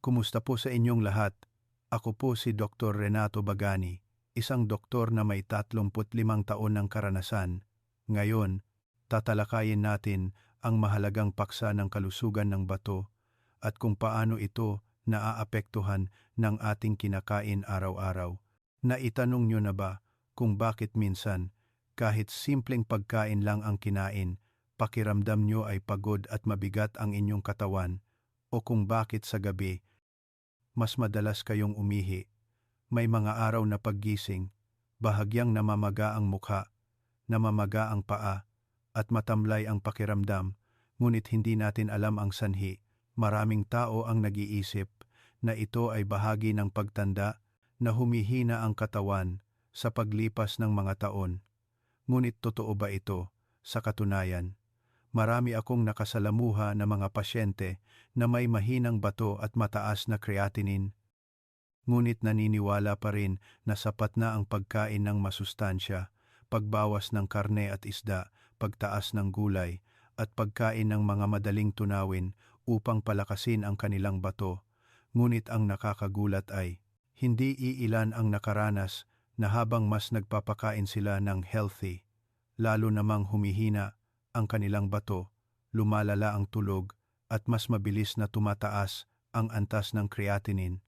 Kumusta po sa inyong lahat? Ako po si Dr. Renato Bagani, isang doktor na may 35 taon ng karanasan. Ngayon, tatalakayin natin ang mahalagang paksa ng kalusugan ng bato at kung paano ito naaapektuhan ng ating kinakain araw-araw. Naitanong nyo na ba kung bakit minsan, kahit simpleng pagkain lang ang kinain, pakiramdam nyo ay pagod at mabigat ang inyong katawan, o kung bakit sa gabi, mas madalas kayong umihi, may mga araw na paggising, bahagyang namamaga ang mukha, namamaga ang paa, at matamlay ang pakiramdam, ngunit hindi natin alam ang sanhi. Maraming tao ang nag-iisip na ito ay bahagi ng pagtanda, na humihina ang katawan sa paglipas ng mga taon. Ngunit totoo ba ito? Sa katunayan, marami akong nakasalamuha na mga pasyente na may mahinang bato at mataas na creatinine, ngunit naniniwala pa rin na sapat na ang pagkain ng masustansya, pagbawas ng karne at isda, pagtaas ng gulay, at pagkain ng mga madaling tunawin upang palakasin ang kanilang bato. Ngunit ang nakakagulat ay, hindi iilan ang nakaranas na habang mas nagpapakain sila ng healthy, lalo namang humihina ang kanilang bato, lumalala ang tulog, at mas mabilis na tumataas ang antas ng creatinine.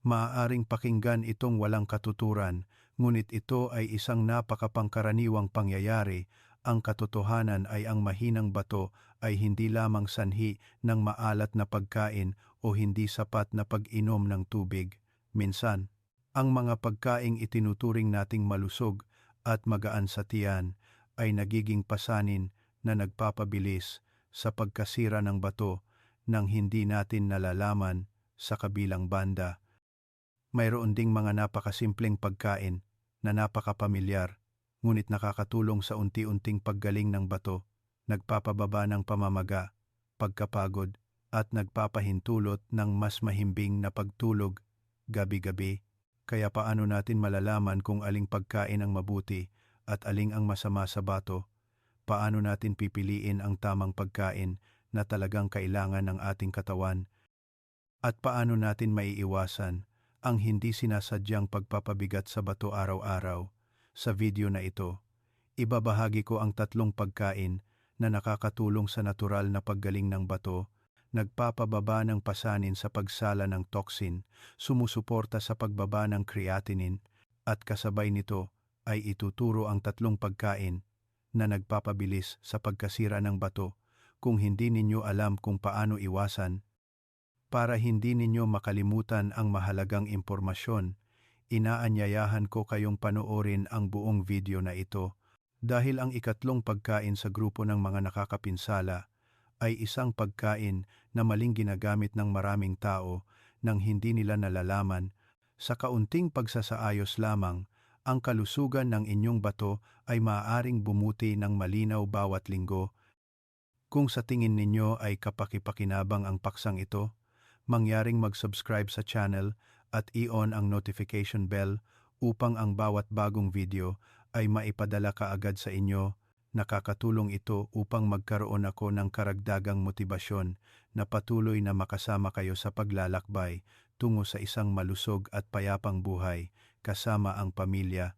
Maaaring pakinggan itong walang katuturan, ngunit ito ay isang napakapangkaraniwang pangyayari. Ang katotohanan ay ang mahinang bato ay hindi lamang sanhi ng maalat na pagkain o hindi sapat na pag-inom ng tubig. Minsan, ang mga pagkaing itinuturing nating malusog at magaan sa tiyan ay nagiging pasanin na nagpapabilis sa pagkasira ng bato nang hindi natin nalalaman. Sa kabilang banda, mayroon ding mga napakasimpleng pagkain na napakapamilyar, ngunit nakakatulong sa unti-unting paggaling ng bato, nagpapababa ng pamamaga, pagkapagod, at nagpapahintulot ng mas mahimbing na pagtulog gabi-gabi. Kaya paano natin malalaman kung aling pagkain ang mabuti at aling ang masama sa bato? Paano natin pipiliin ang tamang pagkain na talagang kailangan ng ating katawan? At paano natin maiiwasan ang hindi sinasadyang pagpapabigat sa bato araw-araw? Sa video na ito, ibabahagi ko ang 3 pagkain na nakakatulong sa natural na paggaling ng bato, nagpapababa ng pasanin sa pagsala ng toxin, sumusuporta sa pagbaba ng creatinine, at kasabay nito ay ituturo ang 3 pagkain na nagpapabilis sa pagkasira ng bato. Kung hindi ninyo alam kung paano iwasan, para hindi ninyo makalimutan ang mahalagang impormasyon, inaanyayahan ko kayong panoorin ang buong video na ito, dahil ang 3 pagkain sa grupo ng mga nakakapinsala ay isang pagkain na maling ginagamit ng maraming tao nang hindi nila nalalaman. Sa kaunting pagsasaayos lamang, ang kalusugan ng inyong bato ay maaaring bumuti ng malinaw bawat linggo. Kung sa tingin ninyo ay kapaki-pakinabang ang paksang ito, mangyaring mag-subscribe sa channel at i-on ang notification bell upang ang bawat bagong video ay maipadala kaagad sa inyo. Nakakatulong ito upang magkaroon ako ng karagdagang motibasyon na patuloy na makasama kayo sa paglalakbay tungo sa isang malusog at payapang buhay kasama ang pamilya,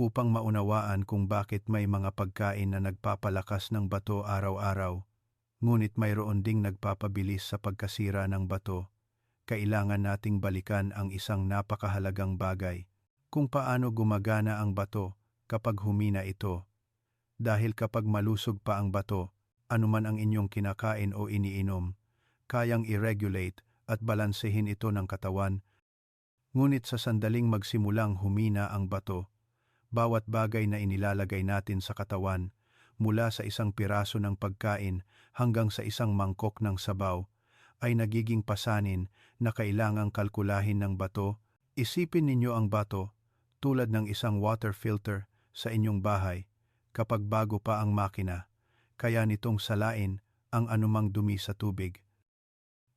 upang maunawaan kung bakit may mga pagkain na nagpapalakas ng bato araw-araw, ngunit mayroon ding nagpapabilis sa pagkasira ng bato. Kailangan nating balikan ang isang napakahalagang bagay, kung paano gumagana ang bato kapag humina ito. Dahil kapag malusog pa ang bato, anuman ang inyong kinakain o iniinom, kayang i-regulate at balansehin ito ng katawan. Ngunit sa sandaling magsimulang humina ang bato, bawat bagay na inilalagay natin sa katawan, mula sa isang piraso ng pagkain hanggang sa isang mangkok ng sabaw, ay nagiging pasanin na kailangang kalkulahin ng bato. Isipin ninyo ang bato tulad ng isang water filter sa inyong bahay. Kapag bago pa ang makina, kaya nitong salain ang anumang dumi sa tubig.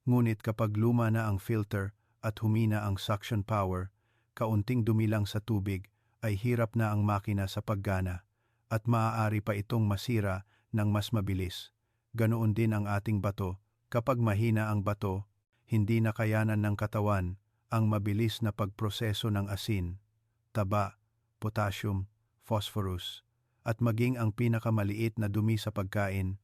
Ngunit kapag luma na ang filter at humina ang suction power, kaunting dumi lang sa tubig ay hirap na ang makina sa paggana, at maaari pa itong masira ng mas mabilis. Ganoon din ang ating bato. Kapag mahina ang bato, Hindi nakayanan ng katawan ang mabilis na pagproseso ng asin, taba, potassium, phosphorus, at maging ang pinakamaliit na dumi sa pagkain.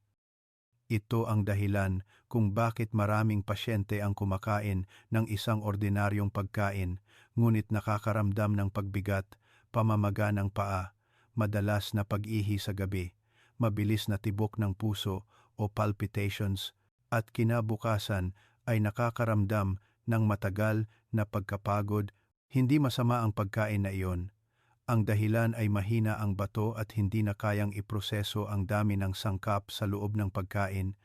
Ito ang dahilan kung bakit maraming pasyente ang kumakain ng isang ordinaryong pagkain, ngunit nakakaramdam ng pagbigat, pamamaga ng paa, madalas na pag-ihi sa gabi, mabilis na tibok ng puso o palpitations, at kinabukasan ay nakakaramdam ng matagal na pagkapagod. Hindi masama ang pagkain na iyon. Ang dahilan ay mahina ang bato at hindi na kayang iproseso ang dami ng sangkap sa loob ng pagkain.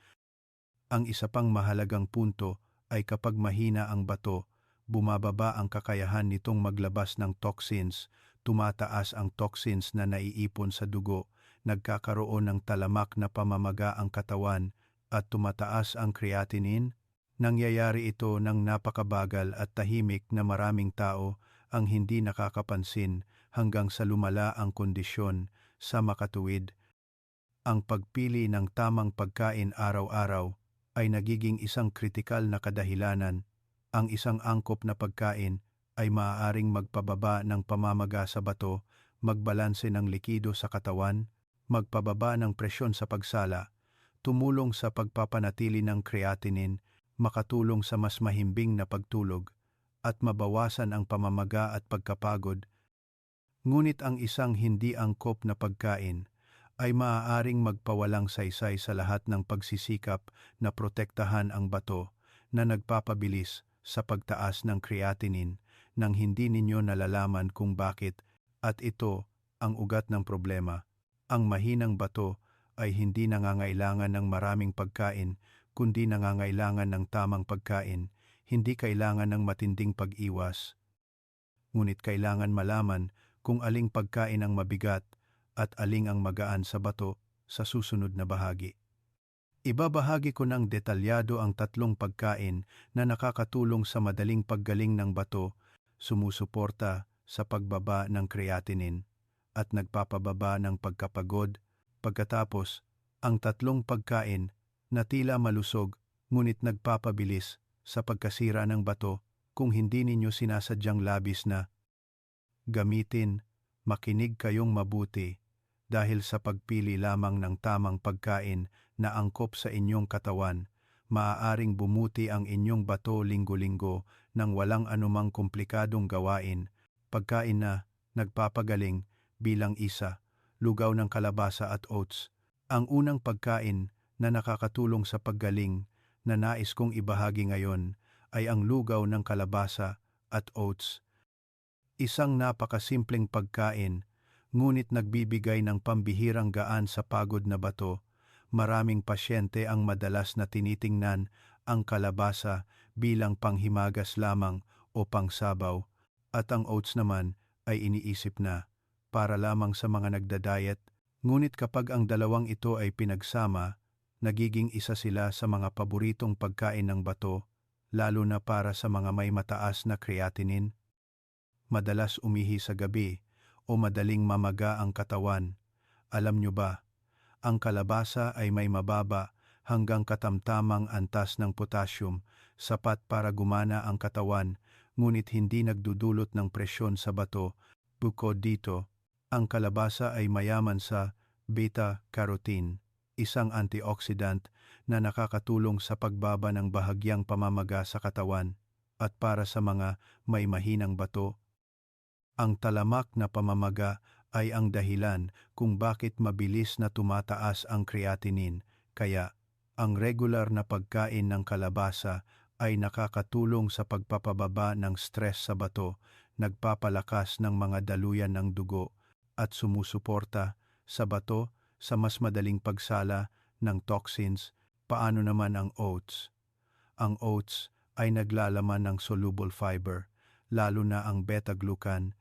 Ang isa pang mahalagang punto ay kapag mahina ang bato, bumababa ang kakayahan nitong maglabas ng toxins, tumataas ang toxins na naiipon sa dugo, nagkakaroon ng talamak na pamamaga ang katawan, at tumataas ang creatinine. Nangyayari ito ng napakabagal at tahimik na maraming tao ang hindi nakakapansin hanggang sa lumala ang kondisyon. Sa makatuwid, ang pagpili ng tamang pagkain araw-araw ay nagiging isang kritikal na kadahilanan. Ang isang angkop na pagkain ay maaaring magpababa ng pamamaga sa bato, magbalanse ng likido sa katawan, magpababa ng presyon sa pagsala, tumulong sa pagpapanatili ng creatinine, makatulong sa mas mahimbing na pagtulog, at mabawasan ang pamamaga at pagkapagod. Ngunit ang isang hindi angkop na pagkain ay maaaring magpawalang saysay sa lahat ng pagsisikap na protektahan ang bato na nagpapabilis sa pagtaas ng creatinine nang hindi ninyo nalalaman kung bakit, at ito ang ugat ng problema. Ang mahinang bato ay hindi nangangailangan ng maraming pagkain, kundi nangangailangan ng tamang pagkain. Hindi kailangan ng matinding pag-iwas. Ngunit kailangan malaman kung aling pagkain ang mabigat at aling ang magaan sa bato sa susunod na bahagi. Ibabahagi ko ng detalyado ang 3 pagkain na nakakatulong sa madaling paggaling ng bato, sumusuporta sa pagbaba ng creatinine, at nagpapababa ng pagkapagod. Pagkatapos, ang 3 pagkain na tila malusog ngunit nagpapabilis sa pagkasira ng bato kung hindi ninyo sinasadyang labis na gamitin. Makinig kayong mabuti dahil sa pagpili lamang ng tamang pagkain na angkop sa inyong katawan, maaaring bumuti ang inyong bato linggo-linggo nang walang anumang komplikadong gawain. Pagkain na nagpapagaling bilang isa, lugaw ng kalabasa at oats. Ang unang pagkain na nakakatulong sa paggaling na nais kong ibahagi ngayon ay ang lugaw ng kalabasa at oats. Isang napakasimpleng pagkain, ngunit nagbibigay ng pambihirang gaan sa pagod na bato. Maraming pasyente ang madalas na tinitingnan ang kalabasa bilang panghimagas lamang o pangsabaw, at ang oats naman ay iniisip na para lamang sa mga nagda-diet. Ngunit kapag ang dalawang ito ay pinagsama, nagiging isa sila sa mga paboritong pagkain ng bato, lalo na para sa mga may mataas na creatinine, madalas umihi sa gabi, o madaling mamaga ang katawan. Alam nyo ba, ang kalabasa ay may mababa hanggang katamtamang antas ng potassium, sapat para gumana ang katawan, ngunit hindi nagdudulot ng presyon sa bato. Bukod dito, ang kalabasa ay mayaman sa beta-carotene, isang antioxidant na nakakatulong sa pagbaba ng bahagyang pamamaga sa katawan, at para sa mga may mahinang bato, ang talamak na pamamaga ay ang dahilan kung bakit mabilis na tumataas ang creatinine, kaya ang regular na pagkain ng kalabasa ay nakakatulong sa pagpapababa ng stress sa bato, nagpapalakas ng mga daluyan ng dugo, at sumusuporta sa bato sa mas madaling pagsala ng toxins. Paano naman ang oats? Ang oats ay naglalaman ng soluble fiber, lalo na ang beta-glucan.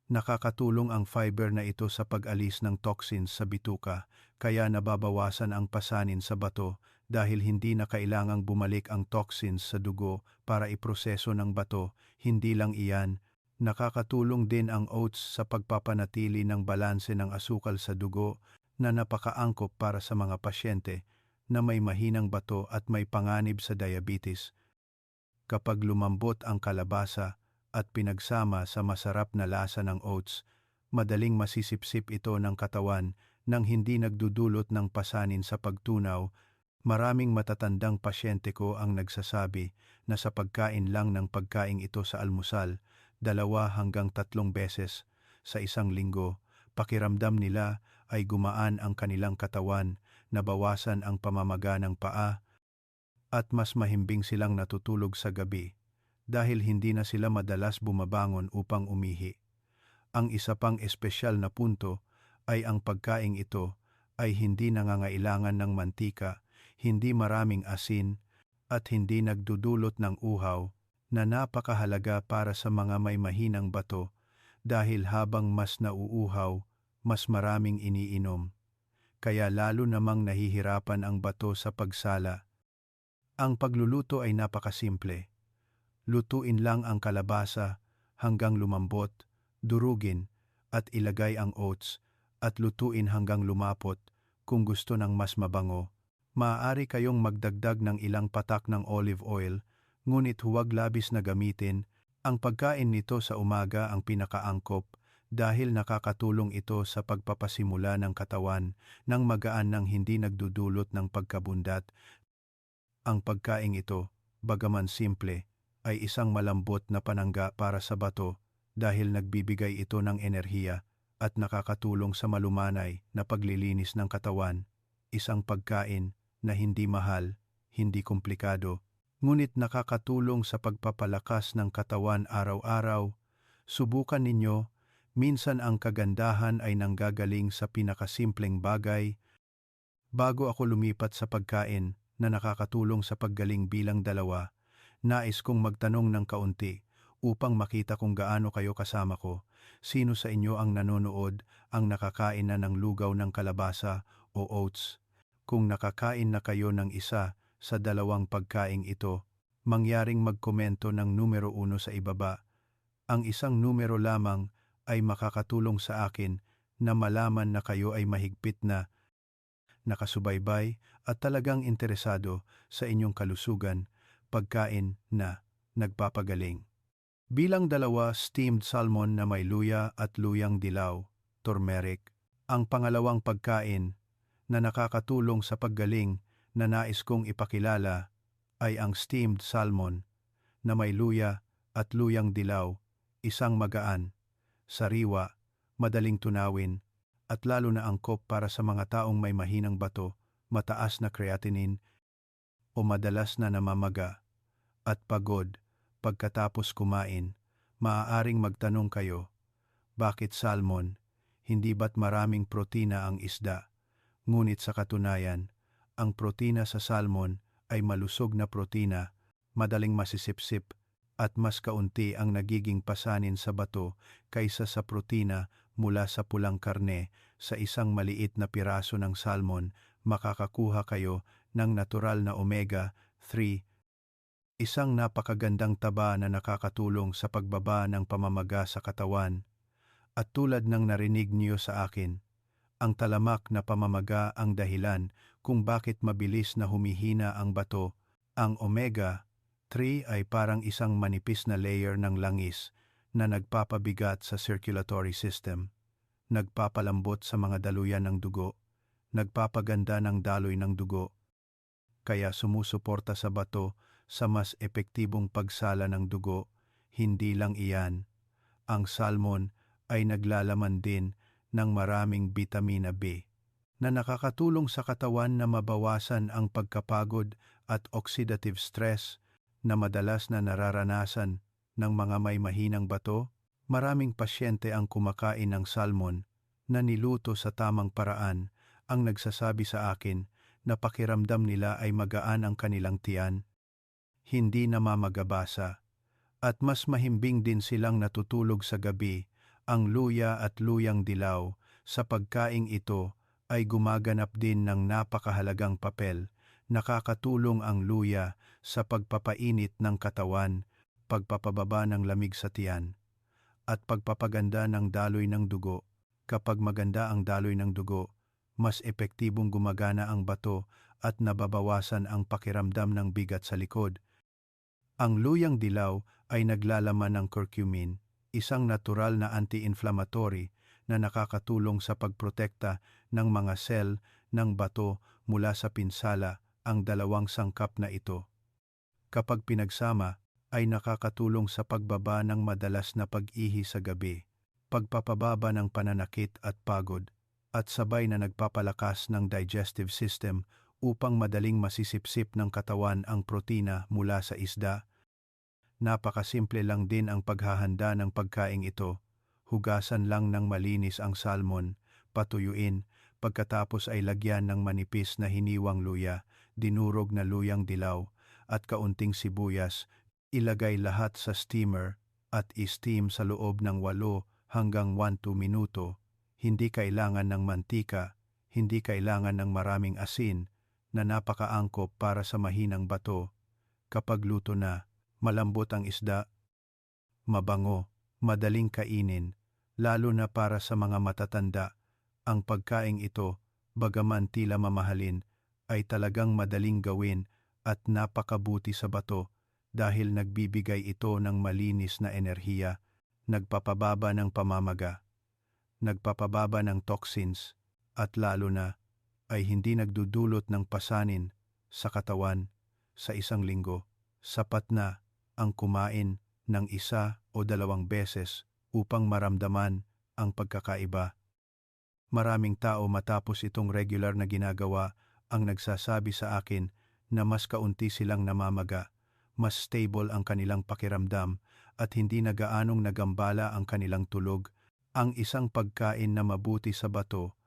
Nakakatulong ang fiber na ito sa pag-alis ng toxins sa bituka, kaya nababawasan ang pasanin sa bato dahil hindi na kailangang bumalik ang toxins sa dugo para iproseso ng bato. Hindi lang iyan, nakakatulong din ang oats sa pagpapanatili ng balanse ng asukal sa dugo na napakaangkop para sa mga pasyente na may mahinang bato at may panganib sa diabetes. Kapag lumambot ang kalabasa at pinagsama sa masarap na lasa ng oats, madaling masisipsip ito ng katawan nang hindi nagdudulot ng pasanin sa pagtunaw. Maraming matatandang pasyente ko ang nagsasabi na sa pagkain lang ng pagkain ito sa almusal, 2 hanggang 3 beses sa isang linggo, pakiramdam nila ay gumaan ang kanilang katawan, nabawasan ang pamamaga ng paa, at mas mahimbing silang natutulog sa gabi dahil hindi na sila madalas bumabangon upang umihi. Ang isa pang espesyal na punto ay ang pagkaing ito ay hindi nangangailangan ng mantika, hindi maraming asin, at hindi nagdudulot ng uhaw na napakahalaga para sa mga may mahinang bato dahil habang mas nauuhaw, mas maraming iniinom. Kaya lalo namang nahihirapan ang bato sa pagsala. Ang pagluluto ay napakasimple. Lutuin lang ang kalabasa hanggang lumambot, durugin, at ilagay ang oats, at lutuin hanggang lumapot. Kung gusto ng mas mabango, maaari kayong magdagdag ng ilang patak ng olive oil, ngunit huwag labis na gamitin. Ang pagkain nito sa umaga ang pinakaangkop dahil nakakatulong ito sa pagpapasimula ng katawan ng magaan nang hindi nagdudulot ng pagkabundat. Ang pagkaing ito, bagaman simple, ay isang malambot na panangga para sa bato dahil nagbibigay ito ng enerhiya at nakakatulong sa malumanay na paglilinis ng katawan. Isang pagkain na hindi mahal, hindi komplikado, ngunit nakakatulong sa pagpapalakas ng katawan araw-araw. Subukan ninyo, minsan ang kagandahan ay nanggagaling sa pinakasimpleng bagay. Bago ako lumipat sa pagkain na nakakatulong sa paggaling bilang 2, nais kong magtanong ng kaunti upang makita kung gaano kayo kasama ko. Sino sa inyo ang nanonood ang nakakain na ng lugaw ng kalabasa o oats? Kung nakakain na kayo ng isa sa 2 pagkaing ito, mangyaring magkomento ng numero 1 sa ibaba. Ang isang numero lamang ay makakatulong sa akin na malaman na kayo ay mahigpit na nakasubaybay at talagang interesado sa inyong kalusugan, pagkain na nagpapagaling. Bilang 2, steamed salmon na may luya at luyang dilaw, turmeric. Ang pangalawang pagkain na nakakatulong sa paggaling na nais kong ipakilala ay ang steamed salmon na may luya at luyang dilaw, isang magaan, sariwa, madaling tunawin, at lalo na angkop para sa mga taong may mahinang bato, mataas na creatinine, o madalas na namamaga at pagod pagkatapos kumain. Maaaring magtanong kayo, bakit salmon? Hindi ba't maraming protina ang isda? Ngunit sa katunayan, ang protina sa salmon ay malusog na protina, madaling masisipsip, at mas kaunti ang nagiging pasanin sa bato kaysa sa protina mula sa pulang karne. Sa isang maliit na piraso ng salmon, makakakuha kayo ng natural na omega-3, isang napakagandang taba na nakakatulong sa pagbaba ng pamamaga sa katawan. At tulad ng narinig niyo sa akin, ang talamak na pamamaga ang dahilan kung bakit mabilis na humihina ang bato. Ang omega-3 ay parang isang manipis na layer ng langis na nagpapabigat sa circulatory system, nagpapalambot sa mga daluyan ng dugo, nagpapaganda ng daloy ng dugo, kaya sumusuporta sa bato sa mas epektibong pagsala ng dugo. Hindi lang iyan, ang salmon ay naglalaman din ng maraming bitamina B na nakakatulong sa katawan na mabawasan ang pagkapagod at oxidative stress na madalas na nararanasan ng mga may mahinang bato. Maraming pasyente ang kumakain ng salmon na niluto sa tamang paraan ang nagsasabi sa akin na pakiramdam nila ay magaan ang kanilang tiyan, hindi namamagabasa, at mas mahimbing din silang natutulog sa gabi. Ang luya at luyang dilaw sa pagkaing ito ay gumaganap din ng napakahalagang papel. Nakakatulong ang luya sa pagpapainit ng katawan, pagpapababa ng lamig sa tiyan, at pagpapaganda ng daloy ng dugo. Kapag maganda ang daloy ng dugo, mas epektibong gumagana ang bato at nababawasan ang pakiramdam ng bigat sa likod. Ang luyang dilaw ay naglalaman ng curcumin, isang natural na anti-inflammatory na nakakatulong sa pagprotekta ng mga sel ng bato mula sa pinsala. Ang dalawang sangkap na ito, kapag pinagsama, ay nakakatulong sa pagbaba ng madalas na pag-ihi sa gabi, pagpapababa ng pananakit at pagod, at sabay na nagpapalakas ng digestive system upang madaling masisipsip ng katawan ang protina mula sa isda. Napakasimple lang din ang paghahanda ng pagkaing ito. Hugasan lang ng malinis ang salmon, patuyuin, pagkatapos ay lagyan ng manipis na hiniwang luya, dinurog na luyang dilaw, at kaunting sibuyas. Ilagay lahat sa steamer at i-steam sa loob ng 8 hanggang 12 minuto. Hindi kailangan ng mantika, hindi kailangan ng maraming asin, na napakaangkop para sa mahinang bato. Kapag luto na, malambot ang isda, mabango, madaling kainin, lalo na para sa mga matatanda. Ang pagkaing ito, bagaman tila mamahalin, ay talagang madaling gawin at napakabuti sa bato dahil nagbibigay ito ng malinis na enerhiya, nagpapababa ng pamamaga, nagpapababa ng toxins, at lalo na ay hindi nagdudulot ng pasanin sa katawan sa isang linggo. Sapat na ang kumain ng 1 o 2 beses upang maramdaman ang pagkakaiba. Maraming tao matapos itong regular na ginagawa ang nagsasabi sa akin na mas kaunti silang namamaga, mas stable ang kanilang pakiramdam at hindi na gaanong nagambala ang kanilang tulog. Ang isang pagkain na mabuti sa bato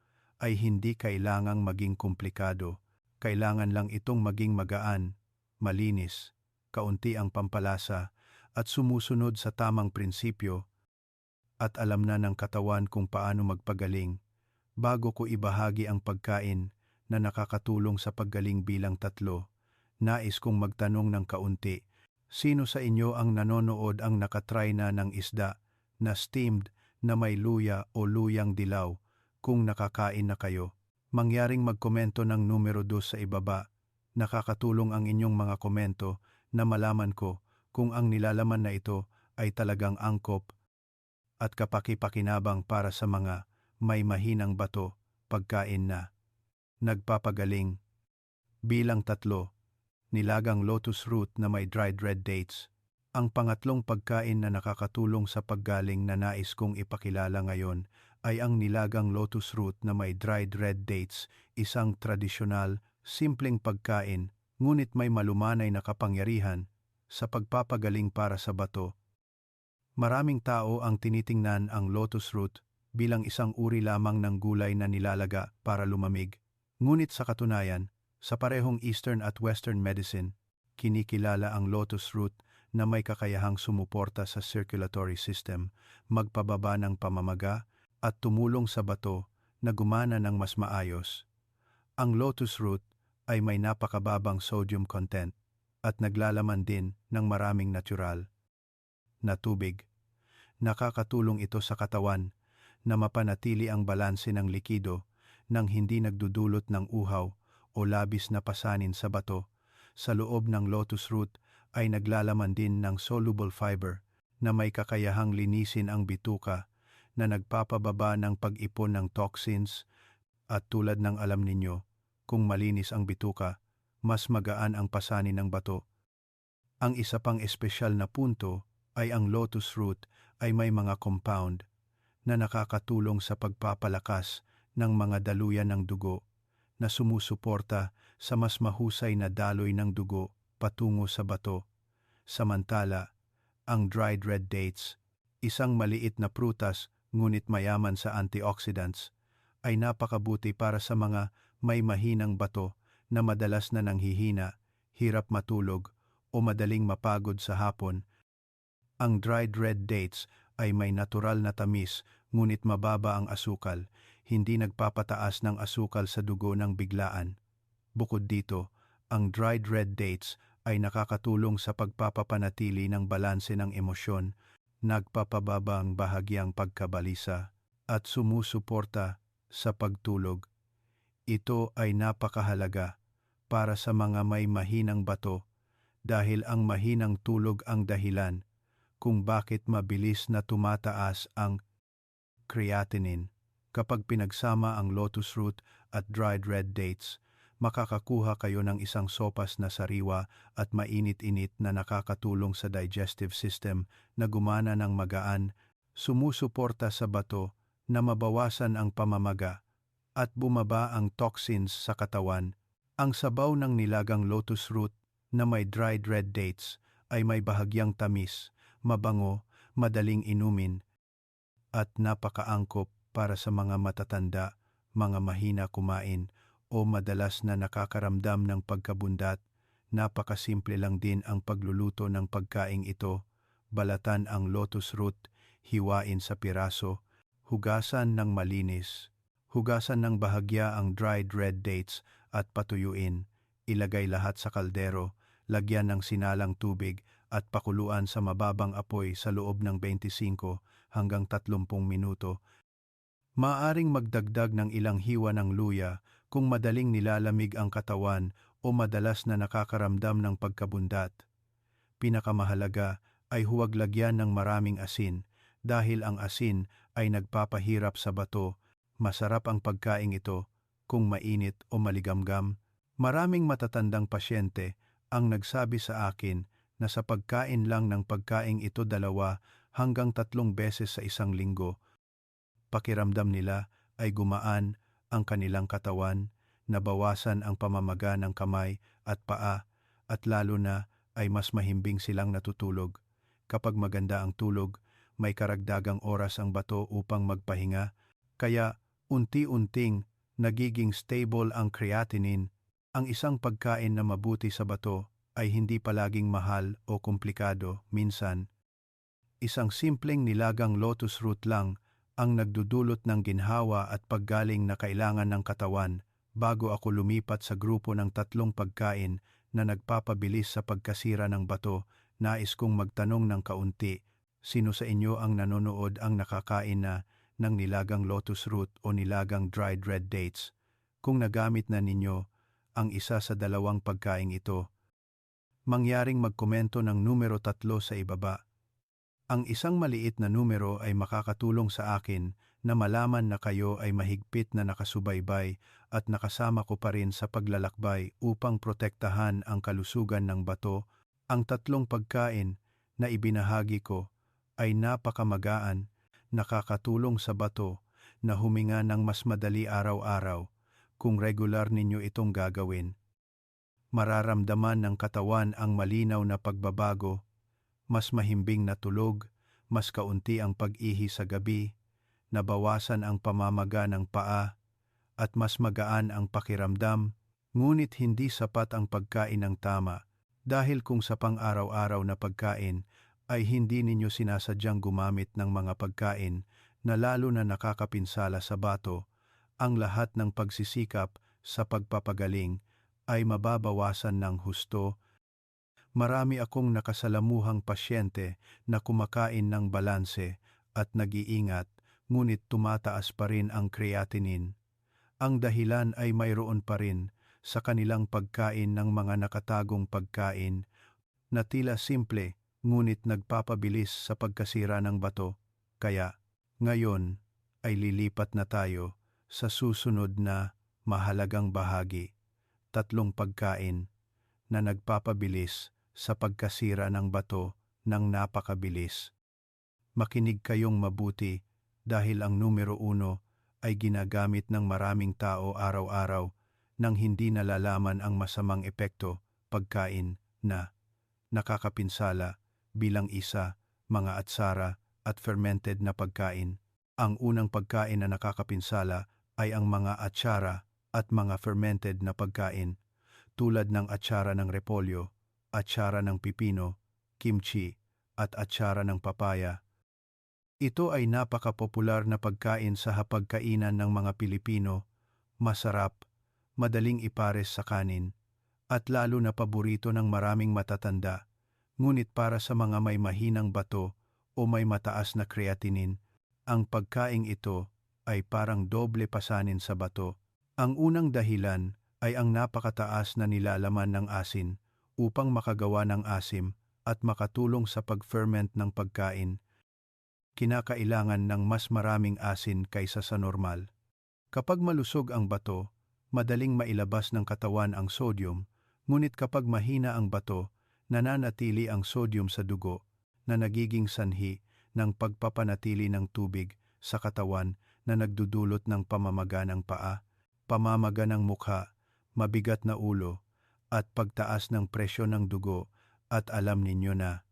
ay hindi kailangang maging komplikado. Kailangan lang itong maging magaan, malinis, kaunti ang pampalasa at sumusunod sa tamang prinsipyo, at alam na ng katawan kung paano magpagaling. Bago ko ibahagi ang pagkain na nakakatulong sa paggaling bilang 3, nais kong magtanong ng kaunti. Sino sa inyo ang nanonood ang nakatry na ng isda na steamed na may luya o luyang dilaw? Kung nakakain na kayo, mangyaring magkomento ng numero 2 sa ibaba. Nakakatulong ang inyong mga komento na malaman ko kung ang nilalaman na ito ay talagang angkop at kapaki-pakinabang para sa mga may mahinang bato. Pagkain na nagpapagaling. Bilang 3, nilagang lotus root na may dried red dates. Ang pangatlong pagkain na nakakatulong sa paggaling na nais kong ipakilala ngayon ay ang nilagang lotus root na may dried red dates, isang tradisyonal, simpleng pagkain, ngunit may malumanay na kapangyarihan sa pagpapagaling para sa bato. Maraming tao ang tinitingnan ang lotus root bilang isang uri lamang ng gulay na nilalaga para lumamig. Ngunit sa katunayan, sa parehong Eastern at Western medicine, kinikilala ang lotus root na may kakayahang sumuporta sa circulatory system, magpababa ng pamamaga, at tumulong sa bato na gumana ng mas maayos. Ang lotus root ay may napakababang sodium content at naglalaman din ng maraming natural na tubig. Nakakatulong ito sa katawan na mapanatili ang balanse ng likido nang hindi nagdudulot ng uhaw o labis na pasanin sa bato. Sa loob ng lotus root ay naglalaman din ng soluble fiber na may kakayahang linisin ang bituka na nagpapababa ng pag-ipon ng toxins, at tulad ng alam ninyo, kung malinis ang bituka, mas magaan ang pasanin ng bato. Ang isa pang espesyal na punto ay ang lotus root ay may mga compound na nakakatulong sa pagpapalakas ng mga daluyan ng dugo na sumusuporta sa mas mahusay na daloy ng dugo patungo sa bato. Samantala, ang dried red dates, isang maliit na prutas ngunit mayaman sa antioxidants, ay napakabuti para sa mga may mahinang bato na madalas na nanghihina, hirap matulog, o madaling mapagod sa hapon. Ang dried red dates ay may natural na tamis ngunit mababa ang asukal, hindi nagpapataas ng asukal sa dugo ng biglaan. Bukod dito, ang dried red dates ay nakakatulong sa pagpapapanatili ng balanse ng emosyon, nagpapababa ang bahagyang pagkabalisa, at sumusuporta sa pagtulog. Ito ay napakahalaga para sa mga may mahinang bato dahil ang mahinang tulog ang dahilan kung bakit mabilis na tumataas ang creatinine. Kapag pinagsama ang lotus root at dried red dates, makakakuha kayo ng isang sopas na sariwa at mainit-init na nakakatulong sa digestive system na gumana ng magaan, sumusuporta sa bato na mabawasan ang pamamaga at bumaba ang toxins sa katawan. Ang sabaw ng nilagang lotus root na may dried red dates ay may bahagyang tamis, mabango, madaling inumin, at napakaangkop para sa mga matatanda, mga mahina kumain, o madalas na nakakaramdam ng pagkabundat. Napakasimple lang din ang pagluluto ng pagkaing ito. Balatan ang lotus root, hiwain sa piraso, hugasan ng malinis. Hugasan ng bahagya ang dried red dates at patuyuin. Ilagay lahat sa kaldero, lagyan ng sinalang tubig at pakuluan sa mababang apoy sa loob ng 25 hanggang 30 minuto. Maaring magdagdag ng ilang hiwa ng luya kung madaling nilalamig ang katawan o madalas na nakakaramdam ng pagkabundat. Pinakamahalaga ay huwag lagyan ng maraming asin dahil ang asin ay nagpapahirap sa bato. Masarap ang pagkaing ito kung mainit o maligamgam. Maraming matatandang pasyente ang nagsabi sa akin na sa pagkain lang ng pagkaing ito 2 hanggang 3 beses sa isang linggo, pakiramdam nila ay gumaan ang kanilang katawan, nabawasan ang pamamaga ng kamay at paa, at lalo na ay mas mahimbing silang natutulog. Kapag maganda ang tulog, may karagdagang oras ang bato upang magpahinga, kaya unti-unting nagiging stable ang creatinine. Ang isang pagkain na mabuti sa bato ay hindi palaging mahal o komplikado. Minsan, isang simpleng nilagang lotus root lang ang nagdudulot ng ginhawa at paggaling na kailangan ng katawan. Bago ako lumipat sa grupo ng 3 pagkain na nagpapabilis sa pagkasira ng bato, nais kong magtanong ng kaunti. Sino sa inyo ang nanonood ang nakakain na ng nilagang lotus root o nilagang dried red dates? Kung nagamit na ninyo ang isa sa 2 pagkaing ito, mangyaring magkomento ng numero 3 sa ibaba. Ang isang maliit na numero ay makakatulong sa akin na malaman na kayo ay mahigpit na nakasubaybay at nakasama ko pa rin sa paglalakbay upang protektahan ang kalusugan ng bato. Ang 3 pagkain na ibinahagi ko ay napakamagaan, nakakatulong sa bato na huminga ng mas madali araw-araw. Kung regular ninyo itong gagawin, mararamdaman ng katawan ang malinaw na pagbabago, mas mahimbing na tulog, mas kaunti ang pag-ihi sa gabi, nabawasan ang pamamaga ng paa, at mas magaan ang pakiramdam. Ngunit hindi sapat ang pagkain ng tama, dahil kung sa pang-araw-araw na pagkain ay hindi ninyo sinasadyang gumamit ng mga pagkain na lalo na nakakapinsala sa bato, ang lahat ng pagsisikap sa pagpapagaling ay mababawasan ng husto. Marami akong nakasalamuhang pasyente na kumakain ng balanse at nag-iingat, ngunit tumataas pa rin ang creatinine. Ang dahilan ay mayroon pa rin sa kanilang pagkain ng mga nakatagong pagkain na tila simple ngunit nagpapabilis sa pagkasira ng bato. Kaya, ngayon ay lilipat na tayo sa susunod na mahalagang bahagi, 3 pagkain na nagpapabilis sa pagkasira ng bato ng napakabilis. Makinig kayong mabuti dahil ang numero 1 ay ginagamit ng maraming tao araw-araw nang hindi nalalaman ang masamang epekto pagkain na nakakapinsala bilang isa, mga atsara at fermented na pagkain. Ang unang pagkain na nakakapinsala ay ang mga atsara at mga fermented na pagkain tulad ng atsara ng repolyo, atsara ng pipino, kimchi, at atsara ng papaya. Ito ay napakapopular na pagkain sa hapagkainan ng mga Pilipino, masarap, madaling ipares sa kanin, at lalo na paborito ng maraming matatanda. Ngunit para sa mga may mahinang bato o may mataas na creatinine, ang pagkaing ito ay parang doble pasanin sa bato. Ang unang dahilan ay ang napakataas na nilalaman ng asin upang makagawa ng asim at makatulong sa pag-ferment ng pagkain. Kinakailangan ng mas maraming asin kaysa sa normal. Kapag malusog ang bato, madaling mailabas ng katawan ang sodium, ngunit kapag mahina ang bato, nananatili ang sodium sa dugo na nagiging sanhi ng pagpapanatili ng tubig sa katawan na nagdudulot ng pamamaga ng paa, pamamaga ng mukha, mabigat na ulo, at pagtaas ng presyon ng dugo. At alam ninyo na,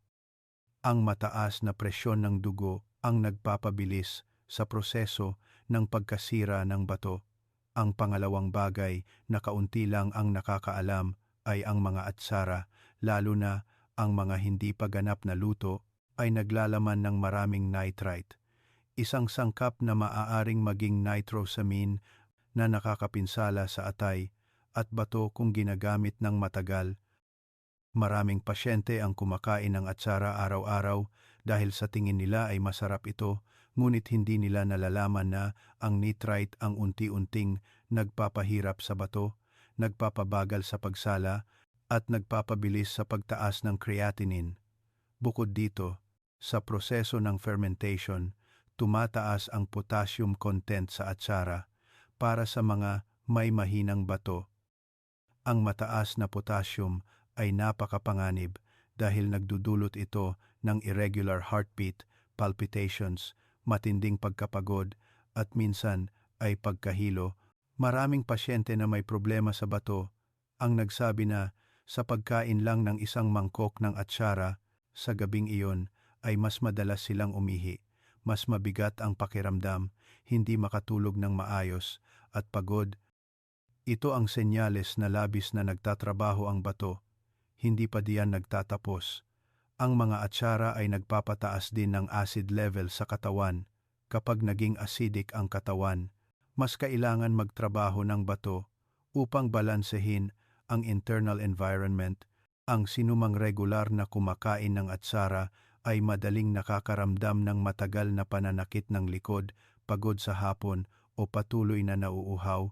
ang mataas na presyon ng dugo ang nagpapabilis sa proseso ng pagkasira ng bato. Ang pangalawang bagay na kaunti lang ang nakakaalam ay ang mga atsara, lalo na ang mga hindi pa ganap na luto, ay naglalaman ng maraming nitrite, isang sangkap na maaaring maging nitrosamine na nakakapinsala sa atay at bato kung ginagamit ng matagal. Maraming pasyente ang kumakain ng atsara araw-araw dahil sa tingin nila ay masarap ito, ngunit hindi nila nalalaman na ang nitrite ang unti-unting nagpapahirap sa bato, nagpapabagal sa pagsala, at nagpapabilis sa pagtaas ng creatinine. Bukod dito, sa proseso ng fermentation, tumataas ang potassium content sa atsara para sa mga may mahinang bato. Ang mataas na potassium ay napakapanganib dahil nagdudulot ito ng irregular heartbeat, palpitations, matinding pagkapagod, at minsan ay pagkahilo. Maraming pasyente na may problema sa bato ang nagsabi na sa pagkain lang ng isang mangkok ng atsara sa gabing iyon ay mas madalas silang umihi, mas mabigat ang pakiramdam, hindi makatulog ng maayos, at pagod. Ito ang senyales na labis na nagtatrabaho ang bato. Hindi pa diyan nagtatapos. Ang mga atsara ay nagpapataas din ng acid level sa katawan. Kapag naging acidic ang katawan, mas kailangan magtrabaho ng bato upang balansehin ang internal environment. Ang sinumang regular na kumakain ng atsara ay madaling nakakaramdam ng matagal na pananakit ng likod, pagod sa hapon o patuloy na nauuhaw.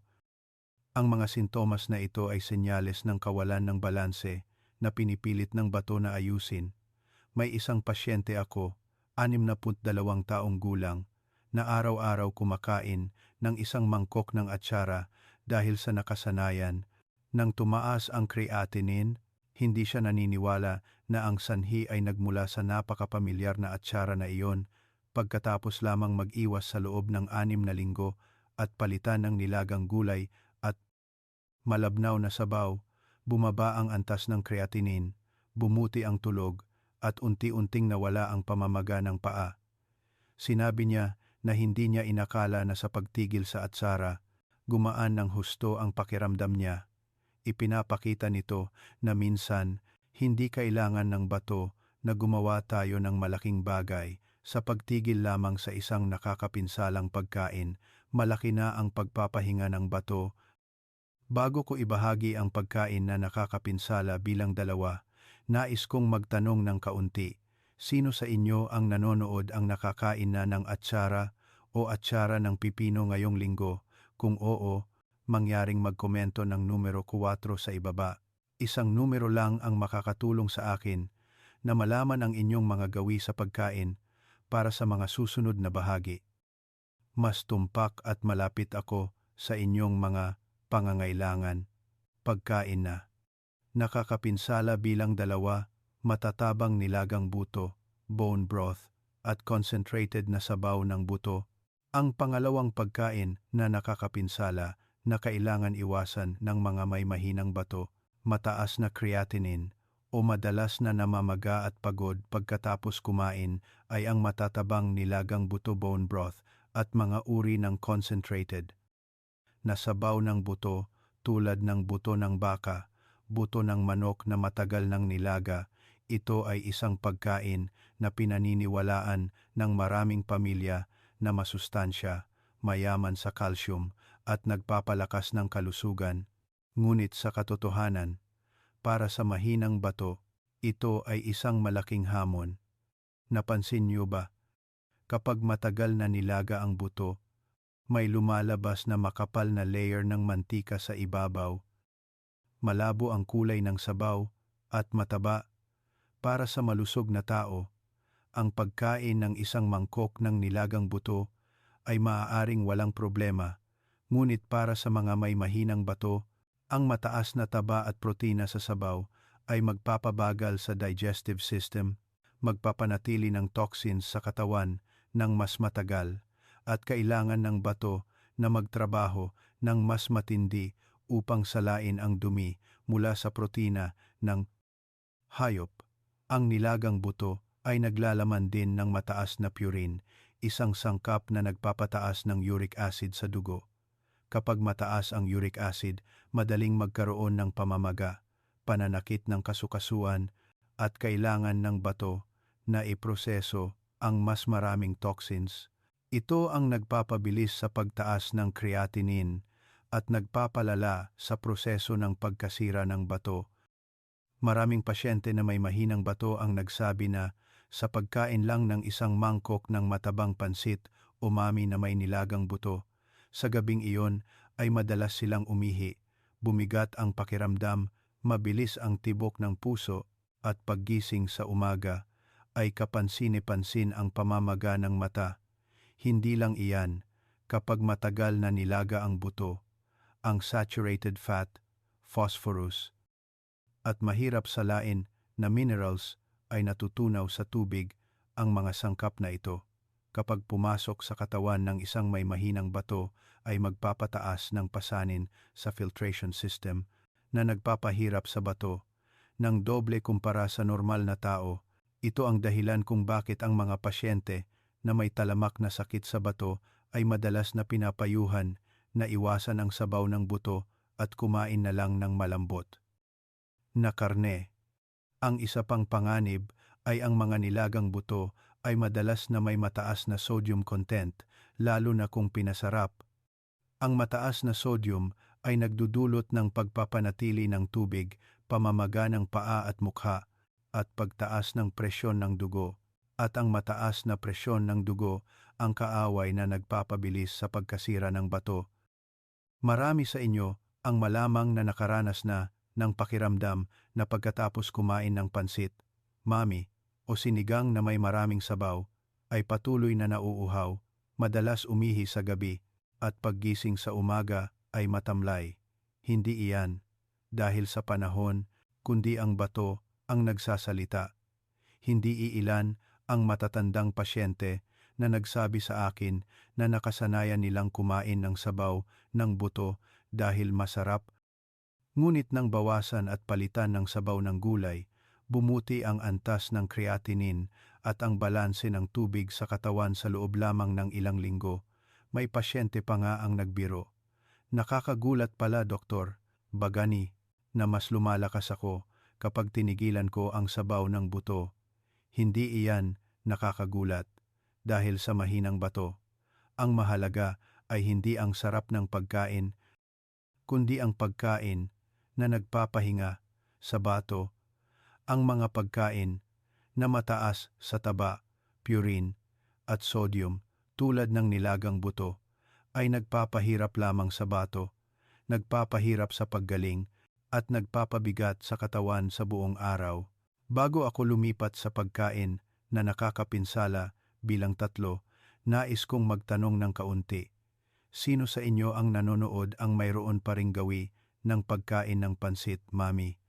Ang mga sintomas na ito ay senyales ng kawalan ng balanse na pinipilit ng bato na ayusin. May isang pasyente ako, 62 taong gulang, na araw-araw kumakain ng isang mangkok ng atsara dahil sa nakasanayan. Nang tumaas ang creatinine, hindi siya naniniwala na ang sanhi ay nagmula sa napakapamilyar na atsara na iyon. Pagkatapos lamang mag-iwas sa loob ng 6 na linggo at palitan ng nilagang gulay at malabnaw na sabaw, bumaba ang antas ng creatinine, bumuti ang tulog, at unti-unting nawala ang pamamaga ng paa. Sinabi niya na hindi niya inakala na sa pagtigil sa atsara, gumaan ng husto ang pakiramdam niya. Ipinapakita nito na minsan, hindi kailangan ng bato na gumawa tayo ng malaking bagay. Sa pagtigil lamang sa isang nakakapinsalang pagkain, malaki na ang pagpapahinga ng bato. Bago ko ibahagi ang pagkain na nakakapinsala bilang 2, nais kong magtanong ng kaunti. Sino sa inyo ang nanonood ang nakakain na ng atsara o atsara ng pipino ngayong linggo? Kung oo, mangyaring magkomento ng numero 4 sa ibaba. Isang numero lang ang makakatulong sa akin na malaman ang inyong mga gawi sa pagkain para sa mga susunod na bahagi. Mas tumpak at malapit ako sa inyong mga pangangailangan. Pagkain na nakakapinsala bilang 2, matatabang nilagang buto, bone broth, at concentrated na sabaw ng buto. Ang pangalawang pagkain na nakakapinsala na kailangan iwasan ng mga may mahinang bato, mataas na creatinine o madalas na namamaga at pagod pagkatapos kumain ay ang matatabang nilagang buto, bone broth, at mga uri ng concentrated na sabaw ng buto tulad ng buto ng baka, buto ng manok na matagal ng nilaga. Ito ay isang pagkain na pinaniniwalaan ng maraming pamilya na masustansya, mayaman sa calcium at nagpapalakas ng kalusugan. Ngunit sa katotohanan, para sa mahinang bato, ito ay isang malaking hamon. Napansin niyo ba? Kapag matagal na nilaga ang buto, may lumalabas na makapal na layer ng mantika sa ibabaw. Malabo ang kulay ng sabaw at mataba. Para sa malusog na tao, ang pagkain ng isang mangkok ng nilagang buto ay maaaring walang problema, ngunit para sa mga may mahinang bato, ang mataas na taba at protina sa sabaw ay magpapabagal sa digestive system, magpapanatili ng toxins sa katawan ng mas matagal, at kailangan ng bato na magtrabaho ng mas matindi upang salain ang dumi mula sa protina ng hayop. Ang nilagang buto ay naglalaman din ng mataas na purine, isang sangkap na nagpapataas ng uric acid sa dugo. Kapag mataas ang uric acid, madaling magkaroon ng pamamaga, pananakit ng kasukasuan, at kailangan ng bato na iproseso ang mas maraming toxins. Ito ang nagpapabilis sa pagtaas ng creatinine at nagpapalala sa proseso ng pagkasira ng bato. Maraming pasyente na may mahinang bato ang nagsabi na sa pagkain lang ng isang mangkok ng matabang pansit o mami na may nilagang buto, sa gabing iyon ay madalas silang umihi, bumigat ang pakiramdam, mabilis ang tibok ng puso, at paggising sa umaga ay kapansin-pansin ang pamamaga ng mata. Hindi lang iyan, kapag matagal na nilaga ang buto, ang saturated fat, phosphorus, at mahirap salain na minerals ay natutunaw sa tubig. Ang mga sangkap na ito, kapag pumasok sa katawan ng isang may mahinang bato, ay magpapataas ng pasanin sa filtration system na nagpapahirap sa bato ng doble kumpara sa normal na tao. Ito ang dahilan kung bakit ang mga pasyente na may talamak na sakit sa bato ay madalas na pinapayuhan na iwasan ang sabaw ng buto at kumain na lang ng malambot na karne. Ang isa pang panganib ay ang mga nilagang buto ay madalas na may mataas na sodium content, lalo na kung pinasarap. Ang mataas na sodium ay nagdudulot ng pagpapanatili ng tubig, pamamaga ng paa at mukha, at pagtaas ng presyon ng dugo. At ang mataas na presyon ng dugo ang kaaway na nagpapabilis sa pagkasira ng bato. Marami sa inyo ang malamang na nakaranas na ng pakiramdam na pagkatapos kumain ng pansit, mami, o sinigang na may maraming sabaw, ay patuloy na nauuhaw, madalas umihi sa gabi, at paggising sa umaga ay matamlay. Hindi iyan dahil sa panahon, kundi ang bato ang nagsasalita. Hindi iilan ang matatandang pasyente na nagsabi sa akin na nakasanayan nilang kumain ng sabaw ng buto dahil masarap. Ngunit nang bawasan at palitan ng sabaw ng gulay, bumuti ang antas ng creatinine at ang balanse ng tubig sa katawan sa loob lamang ng ilang linggo. May pasyente pa nga ang nagbiro. Nakakagulat pala, Doktor Bagani, na mas lumalakas ako kapag tinigilan ko ang sabaw ng buto. Hindi iyan nakakagulat dahil sa mahinang bato. Ang mahalaga ay hindi ang sarap ng pagkain, kundi ang pagkain na nagpapahinga sa bato. Ang mga pagkain na mataas sa taba, purine, at sodium tulad ng nilagang buto ay nagpapahirap lamang sa bato, nagpapahirap sa paggaling, at nagpapabigat sa katawan sa buong araw. Bago ako lumipat sa pagkain na nakakapinsala bilang 3, nais kong magtanong ng kaunti. Sino sa inyo ang nanonood ang mayroon pa ring gawi ng pagkain ng pansit, mami?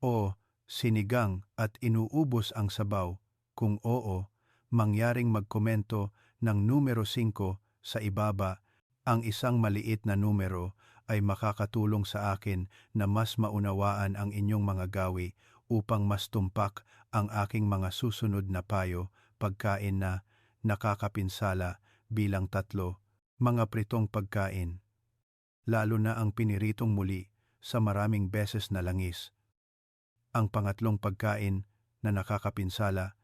O sinigang at inuubos ang sabaw? Kung oo, mangyaring magkomento ng numero 5 sa ibaba. Ang isang maliit na numero ay makakatulong sa akin na mas maunawaan ang inyong mga gawi upang mas tumpak ang aking mga susunod na payo. Pagkain na nakakapinsala bilang 3, mga pritong pagkain, lalo na ang piniritong muli sa maraming beses na langis. Ang pangatlong pagkain na nakakapinsala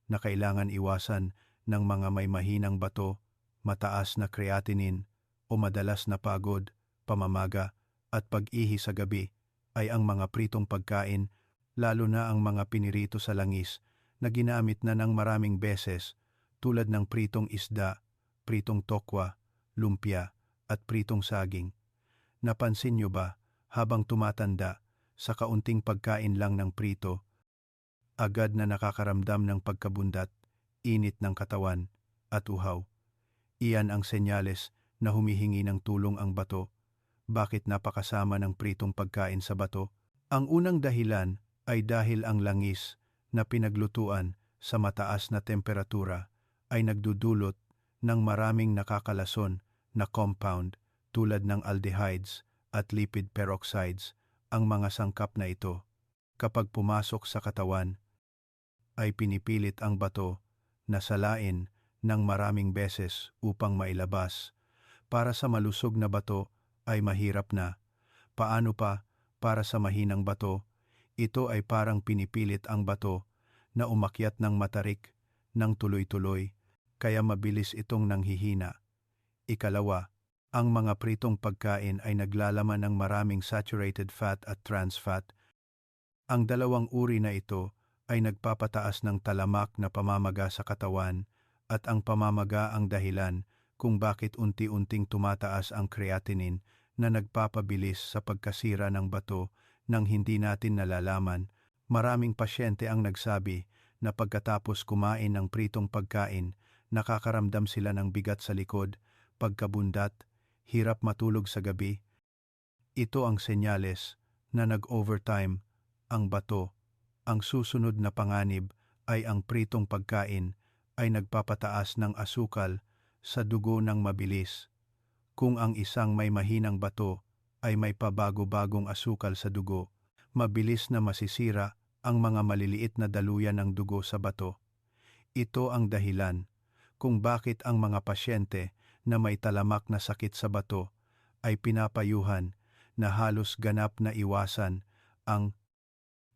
na kailangan iwasan ng mga may mahinang bato, mataas na creatinine o madalas na pagod, pamamaga at pag-ihi sa gabi ay ang mga pritong pagkain, lalo na ang mga pinirito sa langis na ginamit na ng maraming beses tulad ng pritong isda, pritong tokwa, lumpia at pritong saging. Napansin niyo ba, habang tumatanda, sa kaunting pagkain lang ng prito, agad na nakakaramdam ng pagkabundat, init ng katawan, at uhaw. Iyan ang senyales na humihingi ng tulong ang bato. Bakit napakasama ng pritong pagkain sa bato? Ang unang dahilan ay dahil ang langis na pinaglutuan sa mataas na temperatura ay nagdudulot ng maraming nakakalason na compound tulad ng aldehydes at lipid peroxides. Ang mga sangkap na ito, kapag pumasok sa katawan, ay pinipilit ang bato na salain ng maraming beses upang mailabas. Para sa malusog na bato ay mahirap na. Paano pa para sa mahinang bato? Ito ay parang pinipilit ang bato na umakyat ng matarik ng tuloy-tuloy, kaya mabilis itong nanghihina. Ikalawa, ang mga pritong pagkain ay naglalaman ng maraming saturated fat at trans fat. Ang dalawang uri na ito ay nagpapataas ng talamak na pamamaga sa katawan, at ang pamamaga ang dahilan kung bakit unti-unting tumataas ang creatinine na nagpapabilis sa pagkasira ng bato nang hindi natin nalalaman. Maraming pasyente ang nagsabi na pagkatapos kumain ng pritong pagkain, nakakaramdam sila ng bigat sa likod, pagkabundat, hirap matulog sa gabi. Ito ang senyales na nag-overtime ang bato. Ang susunod na panganib ay ang pritong pagkain ay nagpapataas ng asukal sa dugo ng mabilis. Kung ang isang may mahinang bato ay may pabago-bagong asukal sa dugo, mabilis na masisira ang mga maliliit na daluyan ng dugo sa bato. Ito ang dahilan kung bakit ang mga pasyente na may talamak na sakit sa bato ay pinapayuhan na halos ganap na iwasan ang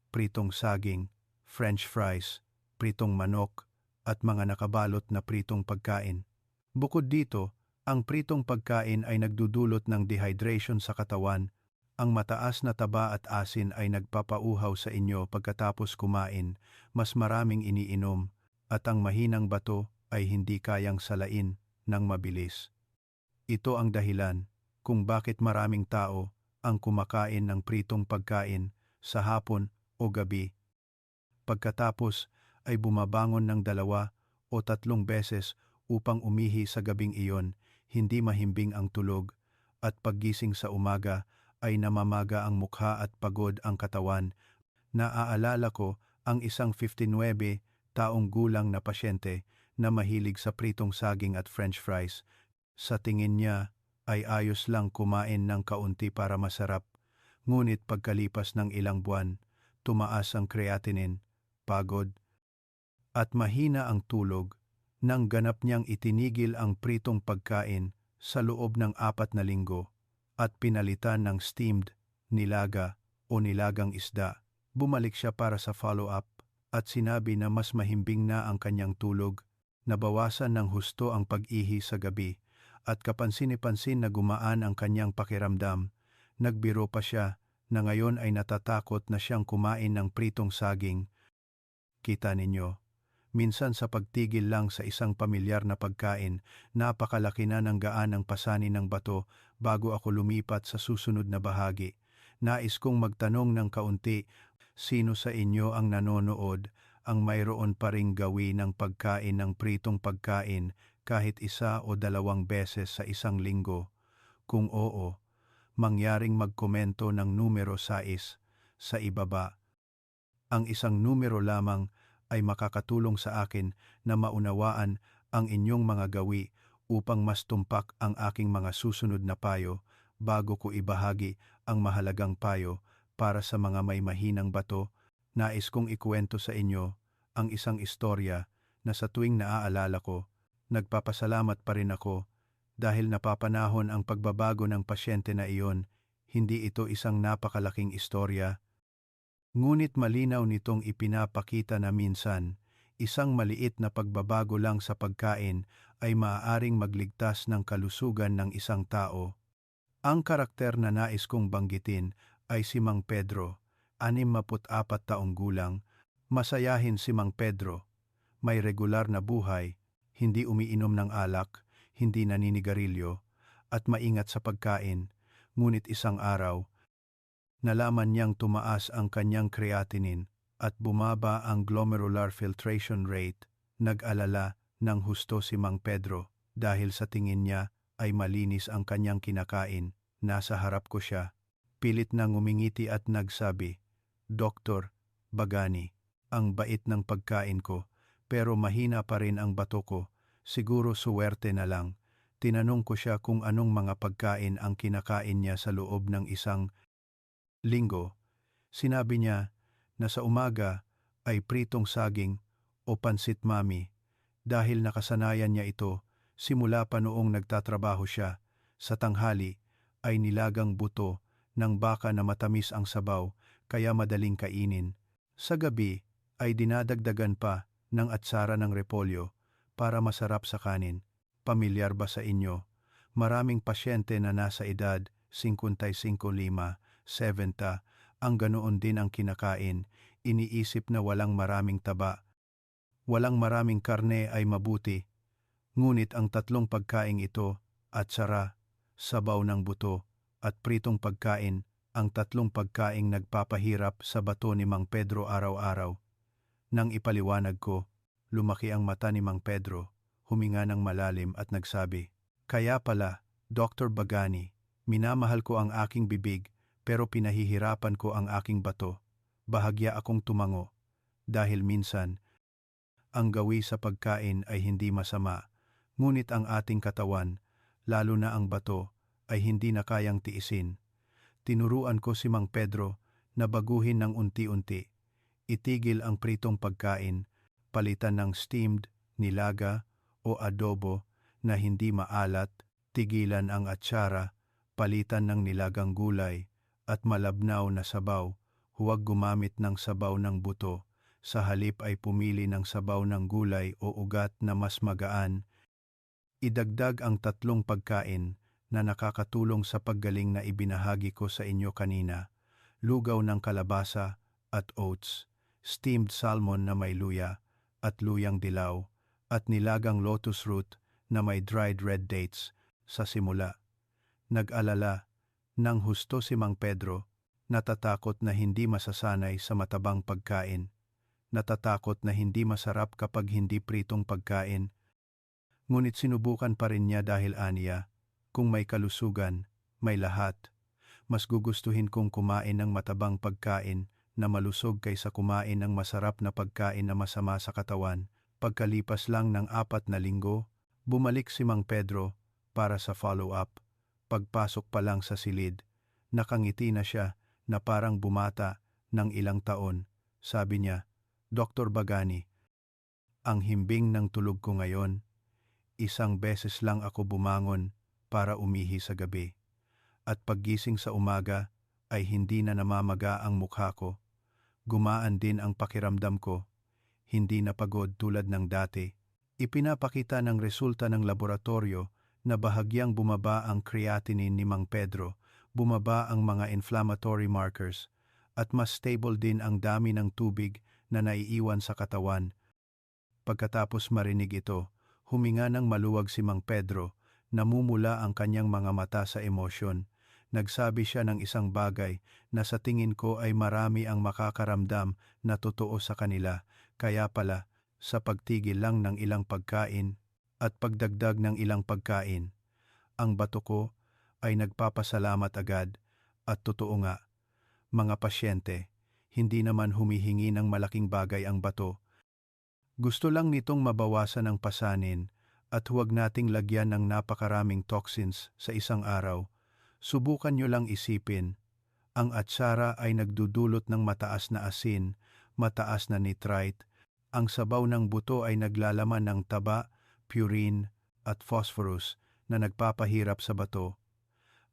pritong saging, French fries, pritong manok, at mga nakabalot na pritong pagkain. Bukod dito, ang pritong pagkain ay nagdudulot ng dehydration sa katawan. Ang mataas na taba at asin ay nagpapauhaw sa inyo pagkatapos kumain, mas maraming iniinom, at ang mahinang bato ay hindi kayang salain ng mabilis. Ito ang dahilan kung bakit maraming tao ang kumakain ng pritong pagkain sa hapon o gabi. Pagkatapos ay bumabangon ng 2 o 3 beses upang umihi sa gabing iyon, hindi mahimbing ang tulog, at paggising sa umaga ay namamaga ang mukha at pagod ang katawan. Naaalala ko ang isang 59 taong gulang na pasyente na mahilig sa pritong saging at French fries. Sa tingin niya ay ayos lang kumain ng kaunti para masarap, ngunit pagkalipas ng ilang buwan, tumaas ang creatinine, pagod, at mahina ang tulog. Nang ganap niyang itinigil ang pritong pagkain sa loob ng 4 na linggo at pinalitan ng steamed, nilaga o nilagang isda, bumalik siya para sa follow-up at sinabi na mas mahimbing na ang kanyang tulog, nabawasan ng husto ang pag-ihi sa gabi, at kapansin-pansin na gumaan ang kanyang pakiramdam. Nagbiro pa siya na ngayon ay natatakot na siyang kumain ng pritong saging. Kita ninyo, minsan sa pagtigil lang sa isang pamilyar na pagkain, napakalaki na ng gaan ng pasanin ng bato. Bago ako lumipat sa susunod na bahagi, nais kong magtanong ng kaunti, sino sa inyo ang nanonood ang mayroon pa ring gawi ng pagkain ng pritong pagkain kahit 1 o 2 beses sa isang linggo? Kung oo, mangyaring magkomento ng numero 6 sa ibaba. Ang isang numero lamang ay makakatulong sa akin na maunawaan ang inyong mga gawi upang mas tumpak ang aking mga susunod na payo. Bago ko ibahagi ang mahalagang payo para sa mga may mahinang bato, nais kong ikuwento sa inyo ang isang istorya na sa tuwing naaalala ko, nagpapasalamat pa rin ako dahil napapanahon ang pagbabago ng pasyente na iyon. Hindi ito isang napakalaking istorya, ngunit malinaw nitong ipinapakita na minsan, isang maliit na pagbabago lang sa pagkain ay maaaring magligtas ng kalusugan ng isang tao. Ang karakter na nais kong banggitin ay si Mang Pedro, 64 taong gulang. Masayahin si Mang Pedro, may regular na buhay, hindi umiinom ng alak, hindi naninigarilyo, at maingat sa pagkain. Ngunit isang araw, Nalaman niyang tumaas ang kanyang creatinine at bumaba ang glomerular filtration rate. Nag-alala ng husto si Mang Pedro dahil sa tingin niya ay malinis ang kanyang kinakain. Nasa harap ko siya. Pilit na ngumingiti at nagsabi, "Doktor Bagani, ang bait ng pagkain ko, pero mahina pa rin ang bato ko. Siguro suwerte na lang." Tinanong ko siya kung anong mga pagkain ang kinakain niya sa loob ng isang linggo. Sinabi niya na sa umaga ay pritong saging o pansit mami dahil nakasanayan niya ito simula pa noong nagtatrabaho siya. Sa tanghali ay nilagang buto ng baka na matamis ang sabaw kaya madaling kainin. Sa gabi ay dinadagdagan pa ng atsara ng repolyo para masarap sa kanin. Pamilyar ba sa inyo? Maraming pasyente na nasa edad 55, 70 ang ganoon din ang kinakain. Iniisip na walang maraming taba, walang maraming karne ay mabuti. Ngunit ang tatlong pagkaing ito, atsara, sabaw ng buto, at pritong pagkain, ang tatlong pagkaing nagpapahirap sa bato ni Mang Pedro araw-araw. Nang ipaliwanag ko, lumaki ang mata ni Mang Pedro, huminga ng malalim at nagsabi, "Kaya pala, Dr. Bagani, minamahal ko ang aking bibig pero pinahihirapan ko ang aking bato." Bahagya akong tumango dahil minsan ang gawi sa pagkain ay hindi masama, ngunit ang ating katawan, lalo na ang bato, ay hindi na kayang tiisin. Tinuruan ko si Mang Pedro na baguhin ng unti-unti. Itigil ang pritong pagkain, palitan ng steamed, nilaga o adobo na hindi maalat, tigilan ang atsara, palitan ng nilagang gulay at malabnaw na sabaw. Huwag gumamit ng sabaw ng buto, sa halip ay pumili ng sabaw ng gulay o ugat na mas magaan. Idagdag ang tatlong pagkain na nakakatulong sa paggaling na ibinahagi ko sa inyo kanina, lugaw ng kalabasa at oats, steamed salmon na may luya at luyang dilaw, at nilagang lotus root na may dried red dates. Sa simula, nag-alala ng husto si Mang Pedro, natatakot na hindi masasanay sa matabang pagkain, natatakot na hindi masarap kapag hindi pritong pagkain. Ngunit sinubukan pa rin niya dahil aniya, kung may kalusugan, may lahat. Mas gugustuhin kong kumain ng matabang pagkain na malusog kaysa kumain ng masarap na pagkain na masama sa katawan. Pagkalipas lang ng 4 na linggo, bumalik si Mang Pedro para sa follow-up. Pagpasok pa lang sa silid, nakangiti na siya na parang bumata ng ilang taon. Sabi niya, "Dr. Bagani, ang himbing ng tulog ko ngayon, 1 beses lang ako bumangon para umihi sa gabi. At paggising sa umaga ay hindi na namamaga ang mukha ko. Gumaan din ang pakiramdam ko, hindi na pagod tulad ng dati." Ipinapakita ng resulta ng laboratorio na bahagyang bumaba ang creatinine ni Mang Pedro, bumaba ang mga inflammatory markers, at mas stable din ang dami ng tubig na naiiwan sa katawan. Pagkatapos marinig ito, huminga ng maluwag si Mang Pedro, namumula ang kanyang mga mata sa emosyon. Nagsabi siya ng isang bagay na sa tingin ko ay marami ang makakaramdam na totoo sa kanila. Kaya pala, sa pagtigil lang ng ilang pagkain at pagdagdag ng ilang pagkain, ang bato ko ay nagpapasalamat agad. At totoo nga, mga pasyente, hindi naman humihingi ng malaking bagay ang bato. Gusto lang nitong mabawasan ang pasanin at huwag nating lagyan ng napakaraming toxins sa isang araw. Subukan nyo lang isipin, ang atsara ay nagdudulot ng mataas na asin, mataas na nitrite, ang sabaw ng buto ay naglalaman ng taba, purine at phosphorus na nagpapahirap sa bato.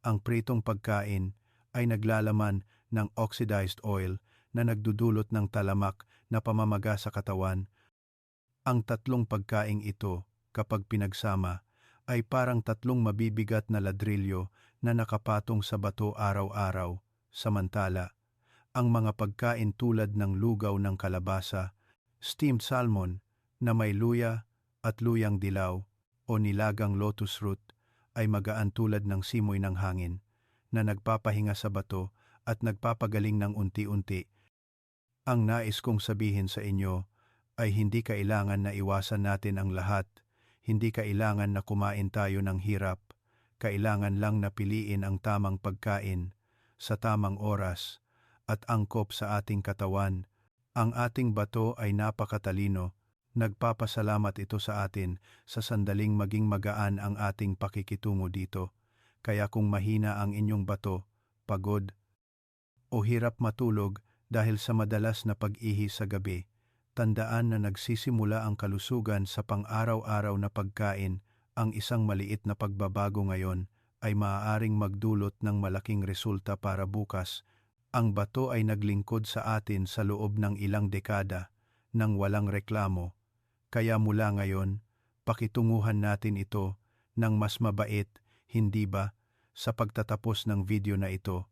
Ang pritong pagkain ay naglalaman ng oxidized oil na nagdudulot ng talamak na pamamaga sa katawan. Ang tatlong pagkaing ito, kapag pinagsama, ay parang tatlong mabibigat na ladrilyo na nakapatong sa bato araw-araw. Samantala, ang mga pagkain tulad ng lugaw ng kalabasa, steamed salmon na may luya at luyang dilaw o nilagang lotus root ay magaan tulad ng simoy ng hangin na nagpapahinga sa bato at nagpapagaling ng unti-unti. Ang nais kong sabihin sa inyo ay hindi kailangan na iwasan natin ang lahat, hindi kailangan na kumain tayo ng hirap, kailangan lang na piliin ang tamang pagkain, sa tamang oras, at angkop sa ating katawan. Ang ating bato ay napakatalino, nagpapasalamat ito sa atin sa sandaling maging magaan ang ating pakikitungo dito. Kaya kung mahina ang inyong bato, pagod, o hirap matulog dahil sa madalas na pag-ihi sa gabi, tandaan na nagsisimula ang kalusugan sa pang-araw-araw na pagkain. Ang isang maliit na pagbabago ngayon ay maaaring magdulot ng malaking resulta para bukas. Ang bato ay naglingkod sa atin sa loob ng ilang dekada nang walang reklamo. Kaya mula ngayon, pakitunguhan natin ito ng mas mabait, hindi ba? Sa pagtatapos ng video na ito,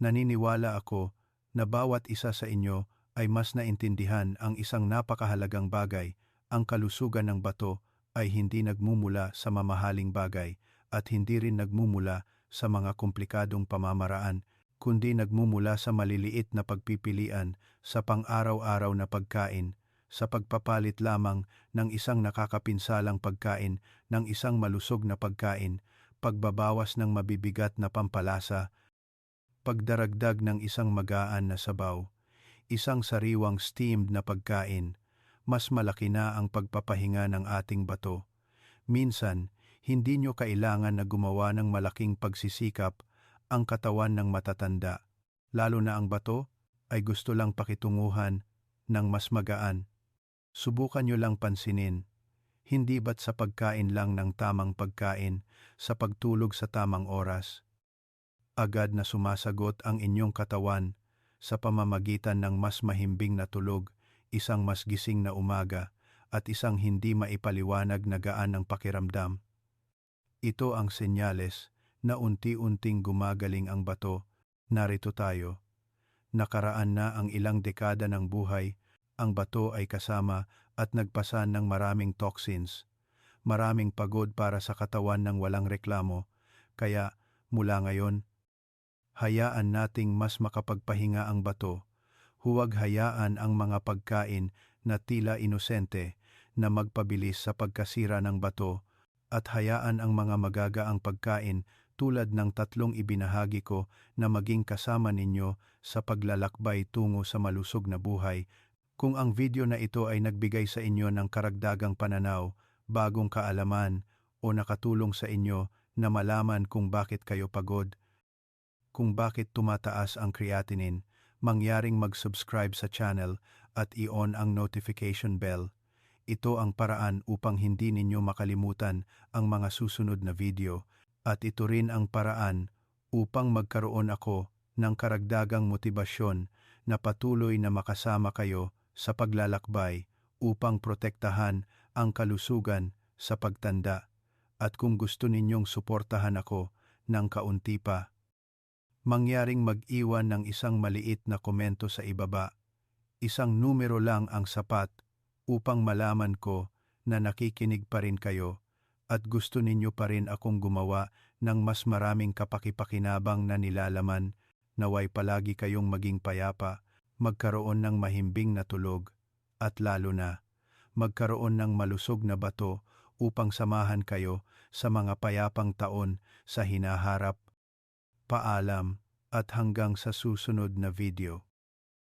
naniniwala ako na bawat isa sa inyo ay mas naintindihan ang isang napakahalagang bagay. Ang kalusugan ng bato ay hindi nagmumula sa mamahaling bagay at hindi rin nagmumula sa mga komplikadong pamamaraan, kundi nagmumula sa maliliit na pagpipilian sa pang-araw-araw na pagkain, sa pagpapalit lamang ng isang nakakapinsalang pagkain ng isang malusog na pagkain, pagbabawas ng mabibigat na pampalasa, pagdaragdag ng isang magaan na sabaw, isang sariwang steamed na pagkain. Mas malaki na ang pagpapahinga ng ating bato. Minsan, hindi nyo kailangan na gumawa ng malaking pagsisikap ang katawan ng matatanda, lalo na ang bato ay gusto lang pakitunguhan ng mas magaan. Subukan nyo lang pansinin, hindi ba't sa pagkain lang ng tamang pagkain, sa pagtulog sa tamang oras, agad na sumasagot ang inyong katawan sa pamamagitan ng mas mahimbing na tulog, isang mas gising na umaga, at isang hindi maipaliwanag na gaan ng pakiramdam. Ito ang senyales na unti-unting gumagaling ang bato. Narito tayo. Nakaraan na ang ilang dekada ng buhay, ang bato ay kasama at nagpasan ng maraming toxins, maraming pagod para sa katawan ng walang reklamo. Kaya mula ngayon, hayaan nating mas makapagpahinga ang bato. Huwag hayaan ang mga pagkain na tila inosente na magpabilis sa pagkasira ng bato, at hayaan ang mga magagaang pagkain tulad ng tatlong ibinahagi ko na maging kasama ninyo sa paglalakbay tungo sa malusog na buhay. Kung ang video na ito ay nagbigay sa inyo ng karagdagang pananaw, bagong kaalaman, o nakatulong sa inyo na malaman kung bakit kayo pagod, kung bakit tumataas ang creatinine, mangyaring mag-subscribe sa channel at i-on ang notification bell. Ito ang paraan upang hindi ninyo makalimutan ang mga susunod na video, at ito rin ang paraan upang magkaroon ako ng karagdagang motibasyon na patuloy na makasama kayo sa paglalakbay upang protektahan ang kalusugan sa pagtanda. At kung gusto ninyong suportahan ako ng kaunti pa, mangyaring mag-iwan ng isang maliit na komento sa ibaba. Isang numero lang ang sapat upang malaman ko na nakikinig pa rin kayo at gusto ninyo pa rin akong gumawa ng mas maraming kapakipakinabang na nilalaman. Naway palagi kayong maging payapa, magkaroon ng mahimbing na tulog, at lalo na, magkaroon ng malusog na bato upang samahan kayo sa mga payapang taon sa hinaharap. Paalam, at hanggang sa susunod na video.